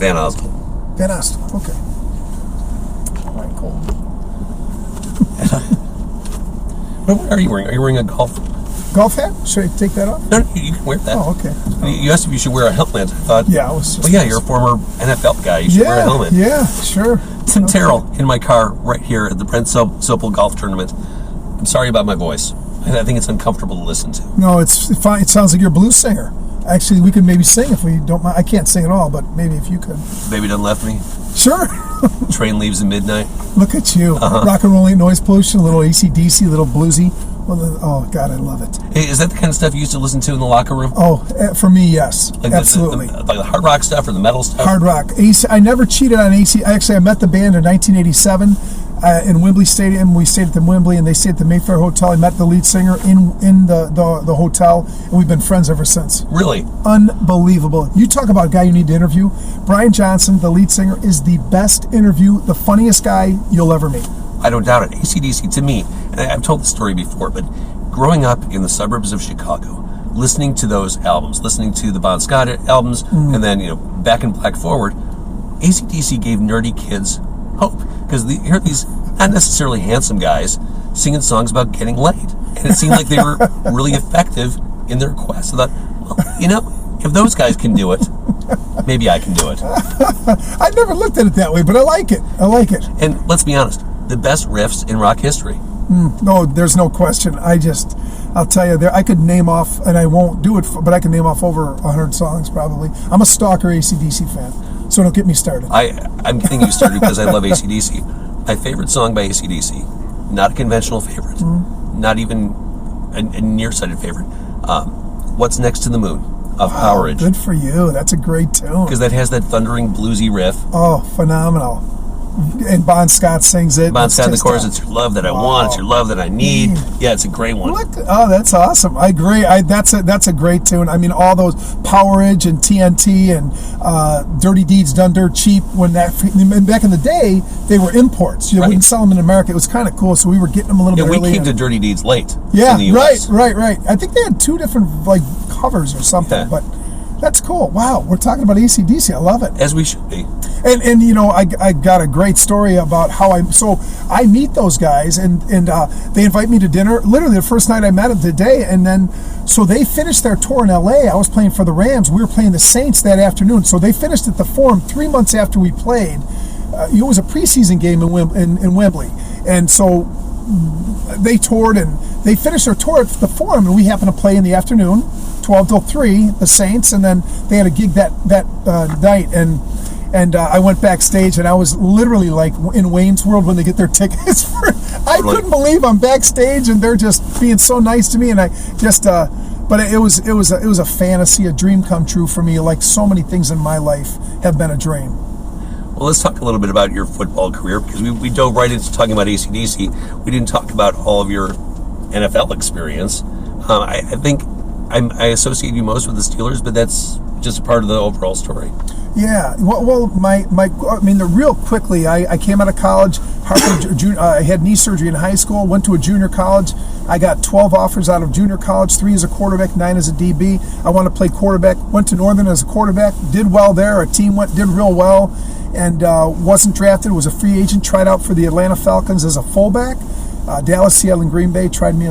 Van Oslo. Van Oslo, okay. All right, cool. What are you wearing? Are you wearing a golf hat? Should I take that off? No, you can wear that. Oh, okay. You asked if you should wear a helmet. I thought, yeah, I was just... Well, yeah, you're a former NFL guy. You should wear a helmet. Yeah, sure. Tim Terrell in my car right here at the Brent Sopel golf tournament. I'm sorry about my voice. I think it's uncomfortable to listen to. No, it's fine. It sounds like you're a blues singer. Actually, we could maybe sing if we don't mind. I can't sing at all, but maybe if you could. Baby Done Left Me. Sure. Train Leaves at Midnight. Look at you. Rock and roll ain't noise pollution, a little AC/DC, a little bluesy. Well, oh, God, I love it. Hey, is that the kind of stuff you used to listen to in the locker room? Oh, for me, yes. Like absolutely. Like the hard rock stuff or the metal stuff? Hard rock. AC, I never cheated on AC. Actually, I met the band in 1987 in Wembley Stadium. We stayed at the Wembley, and they stayed at the Mayfair Hotel. I met the lead singer in the hotel, and we've been friends ever since. Really? Unbelievable. You talk about a guy you need to interview. Brian Johnson, the lead singer, is the best interview, the funniest guy you'll ever meet. I don't doubt it. AC/DC, to me, and I've told the story before, but growing up in the suburbs of Chicago, listening to those albums, listening to the Bon Scott albums, and then, Back in Black forward, AC/DC gave nerdy kids hope. Because here are these not necessarily handsome guys singing songs about getting laid. And it seemed like they were really effective in their quest. I thought, well, if those guys can do it, maybe I can do it. I never looked at it that way, but I like it. And let's be honest, the best riffs in rock history. No, there's no question. I'll tell you, I could name off, and I won't do it, but I can name off over 100 songs probably. I'm a stalker AC/DC fan, so don't get me started. I'm getting you started because I love AC/DC. My favorite song by AC/DC, not a conventional favorite, not even a nearsighted favorite. What's Next to the Moon of Powerage. Good for you. That's a great tune. Because that has that thundering bluesy riff. Oh, phenomenal. And Bon Scott sings it. Bon Scott in the chorus, it's your love that I want, it's your love that I need. Yeah, it's a great one. That's awesome. I agree. That's a great tune. I mean, all those Powerage and TNT and Dirty Deeds Done Dirt Cheap, back in the day, they were imports. You wouldn't sell them in America. It was kind of cool, so we were getting them a little bit early. We came to Dirty Deeds late. Yeah, in the US. right. I think they had two different covers or something, but that's cool. Wow, we're talking about AC/DC. I love it. As we should be. And I got a great story about how I meet those guys and they invite me to dinner literally the first night I met them today, and then so they finished their tour in LA. I was playing for the Rams. We were playing the Saints that afternoon. So they finished at the Forum 3 months after we played. It was a preseason game in Wembley, and so they toured and they finished their tour at the Forum, and we happened to play in the afternoon, 12 till 3, the Saints, and then they had a gig that night, and I went backstage, and I was literally like in Wayne's World when they get their tickets. I couldn't believe I'm backstage, and they're just being so nice to me, and I just. But it was a fantasy, a dream come true for me. Like so many things in my life have been a dream. Well, let's talk a little bit about your football career, because we dove right into talking about AC/DC. We didn't talk about all of your NFL experience. I think I associate you most with the Steelers, but that's just a part of the overall story. Yeah, well, real quickly, I came out of college. I had knee surgery in high school. Went to a junior college. I got 12 offers out of junior college, 3 as a quarterback, 9 as a DB. I wanted to play quarterback. Went to Northern as a quarterback. Did well there. Our team did real well, and wasn't drafted. Was a free agent. Tried out for the Atlanta Falcons as a fullback. Dallas, Seattle, and Green Bay wanted me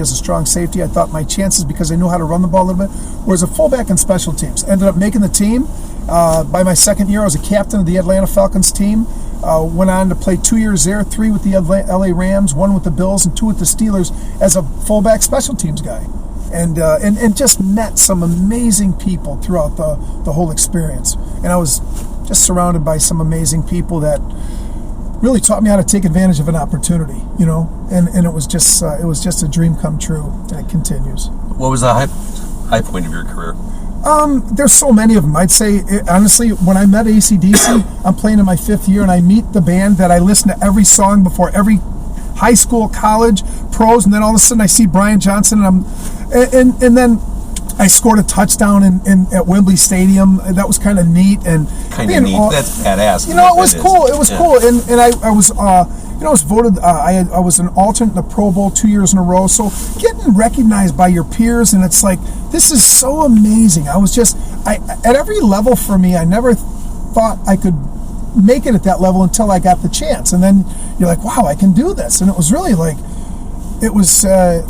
as a strong safety. I thought my chances, because I knew how to run the ball a little bit, was a fullback and special teams. Ended up making the team. By my second year, I was a captain of the Atlanta Falcons team. Went on to play 2 years there, 3 with the LA Rams, 1 with the Bills, and 2 with the Steelers as a fullback special teams guy. And just met some amazing people throughout the whole experience. And I was just surrounded by some amazing people that really taught me how to take advantage of an opportunity, and it was just a dream come true, and it continues. What was the high point of your career? There's so many of them. I'd say, honestly, when I met AC/DC, I'm playing in my 5th year, and I meet the band that I listen to every song before every high school, college, pros, and then all of a sudden I see Brian Johnson, and then I scored a touchdown at Wembley Stadium. That was kind of neat. And that's badass. It was cool. It was cool. And I was, I was voted. I was an alternate in the Pro Bowl 2 years in a row. So getting recognized by your peers, and it's like, this is so amazing. I was just, at every level for me, I never thought I could make it at that level until I got the chance. And then you're like, wow, I can do this. And it was really like, it was,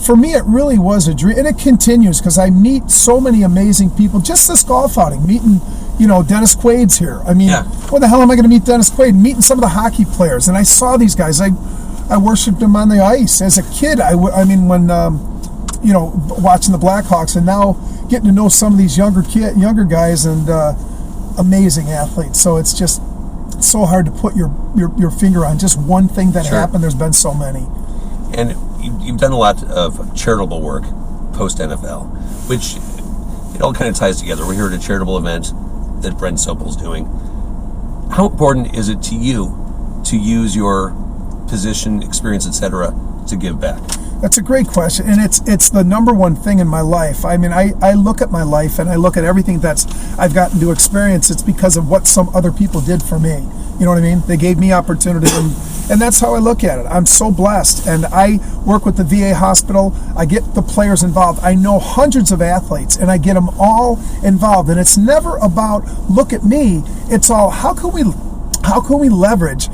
for me, it really was a dream. And it continues because I meet so many amazing people. Just this golf outing, meeting, Dennis Quaid's here. I mean, What the hell am I going to meet Dennis Quaid? Meeting some of the hockey players. And I saw these guys. I worshipped them on the ice. As a kid, when, watching the Blackhawks, and now getting to know some of these younger guys and amazing athletes. So it's just so hard to put your finger on just one thing that happened. There's been so many. And you've done a lot of charitable work post-NFL, which it all kind of ties together. We're here at a charitable event that Brent Sopel's doing. How important is it to you to use your position, experience, etc., to give back? That's a great question, and it's the number one thing in my life. I mean, I look at my life and I look at everything I've gotten to experience. It's because of what some other people did for me. You know what I mean? They gave me opportunity, and that's how I look at it. I'm so blessed, and I work with the VA hospital. I get the players involved. I know hundreds of athletes, and I get them all involved. And it's never about look at me. It's all how can we leverage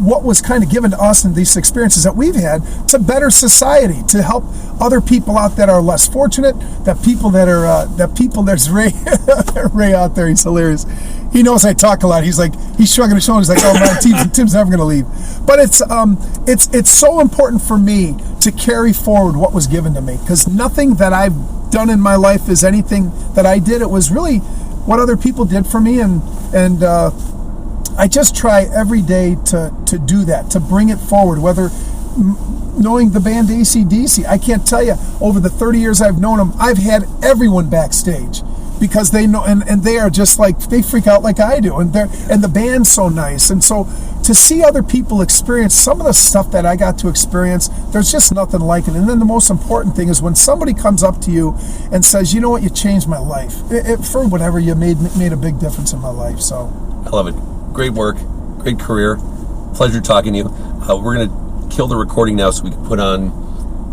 what was kind of given to us in these experiences that we've had to better society, to help other people out that are less fortunate, there's Ray, Ray out there, he's hilarious. He knows I talk a lot. He's shrugging his shoulders like, oh man, Tim's never going to leave. But it's so important for me to carry forward what was given to me, because nothing that I've done in my life is anything that I did. It was really what other people did for me, and I just try every day to do that, to bring it forward, whether knowing the band AC/DC. I can't tell you, over the 30 years I've known them, I've had everyone backstage because they know, and they are just like, they freak out like I do, and the band's so nice. And so to see other people experience some of the stuff that I got to experience, there's just nothing like it. And then the most important thing is when somebody comes up to you and says, you know what, you changed my life. For whatever, you made a big difference in my life. So I love it. Great work, great career. Pleasure talking to you. We're going to kill the recording now so we can put on,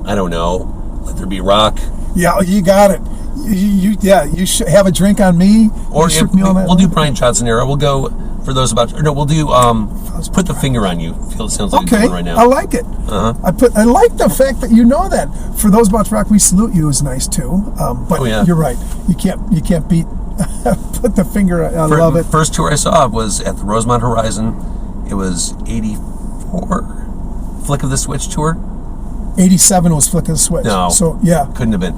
I don't know, Let There Be Rock. Yeah, you got it. You should have a drink on me. Or we'll do Brian Johnson era. We'll go for those about, or no, we'll do Put the Finger on You. Feel it sounds like okay. Doing right now. I like it. I like the fact that you know that. For those about to rock, We Salute You is nice too. But you're right. You can't beat Put the Finger on. I love it. First tour I saw was at the Rosemont Horizon. It was 84 Flick of the Switch tour. 87 was Flick of the Switch. No. So yeah. Couldn't have been.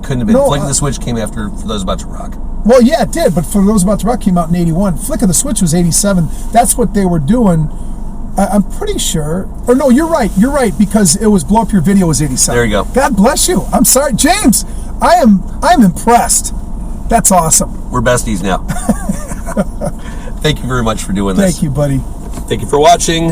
No, Flick of the Switch came after For Those About to Rock. Well, yeah, it did, but For Those About to Rock came out in 81. Flick of the Switch was 87. That's what they were doing. I'm pretty sure. Or no, you're right, because it was Blow Up Your Video was 87. There you go. God bless you. I'm sorry. James, I'm impressed. That's awesome. We're besties now. Thank you very much for doing this. Thank you, buddy. Thank you for watching.